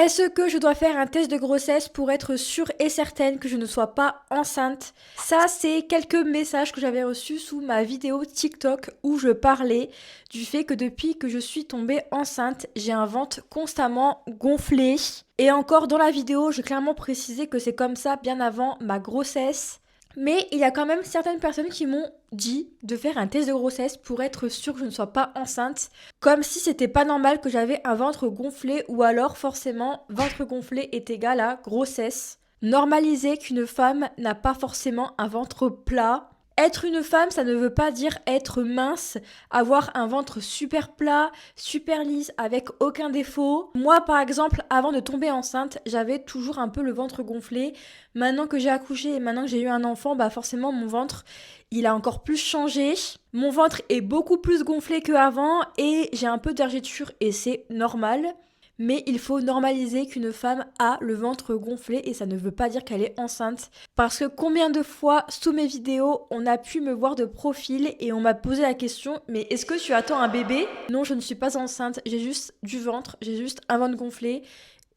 Est-ce que je dois faire un test de grossesse pour être sûre et certaine que je ne sois pas enceinte? Ça, c'est quelques messages que j'avais reçus sous ma vidéo TikTok où je parlais du fait que depuis que je suis tombée enceinte, j'ai un ventre constamment gonflé. Et encore dans la vidéo, j'ai clairement précisé que c'est comme ça bien avant ma grossesse. Mais il y a quand même certaines personnes qui m'ont dit de faire un test de grossesse pour être sûre que je ne sois pas enceinte, comme si c'était pas normal que j'avais un ventre gonflé ou alors forcément ventre gonflé est égal à grossesse. Normaliser qu'une femme n'a pas forcément un ventre plat. Être une femme, ça ne veut pas dire être mince, avoir un ventre super plat, super lisse, avec aucun défaut. Moi, par exemple, avant de tomber enceinte, j'avais toujours un peu le ventre gonflé. Maintenant que j'ai accouché et maintenant que j'ai eu un enfant, bah forcément mon ventre, il a encore plus changé. Mon ventre est beaucoup plus gonflé qu'avant et j'ai un peu d'ergiture et c'est normal. Mais il faut normaliser qu'une femme a le ventre gonflé et ça ne veut pas dire qu'elle est enceinte. Parce que combien de fois sous mes vidéos on a pu me voir de profil et on m'a posé la question mais est-ce que tu attends un bébé? Non, je ne suis pas enceinte, j'ai juste du ventre, j'ai juste un ventre gonflé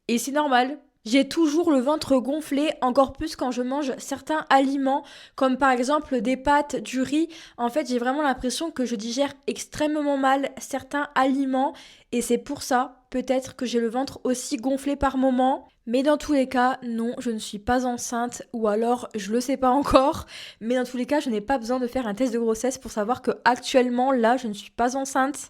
et c'est normal. J'ai toujours le ventre gonflé, encore plus quand je mange certains aliments, comme par exemple des pâtes, du riz. En fait, j'ai vraiment l'impression que je digère extrêmement mal certains aliments, et c'est pour ça, peut-être, que j'ai le ventre aussi gonflé par moments. Mais dans tous les cas, non, je ne suis pas enceinte, ou alors je le sais pas encore. Mais dans tous les cas, je n'ai pas besoin de faire un test de grossesse pour savoir que actuellement, là, je ne suis pas enceinte.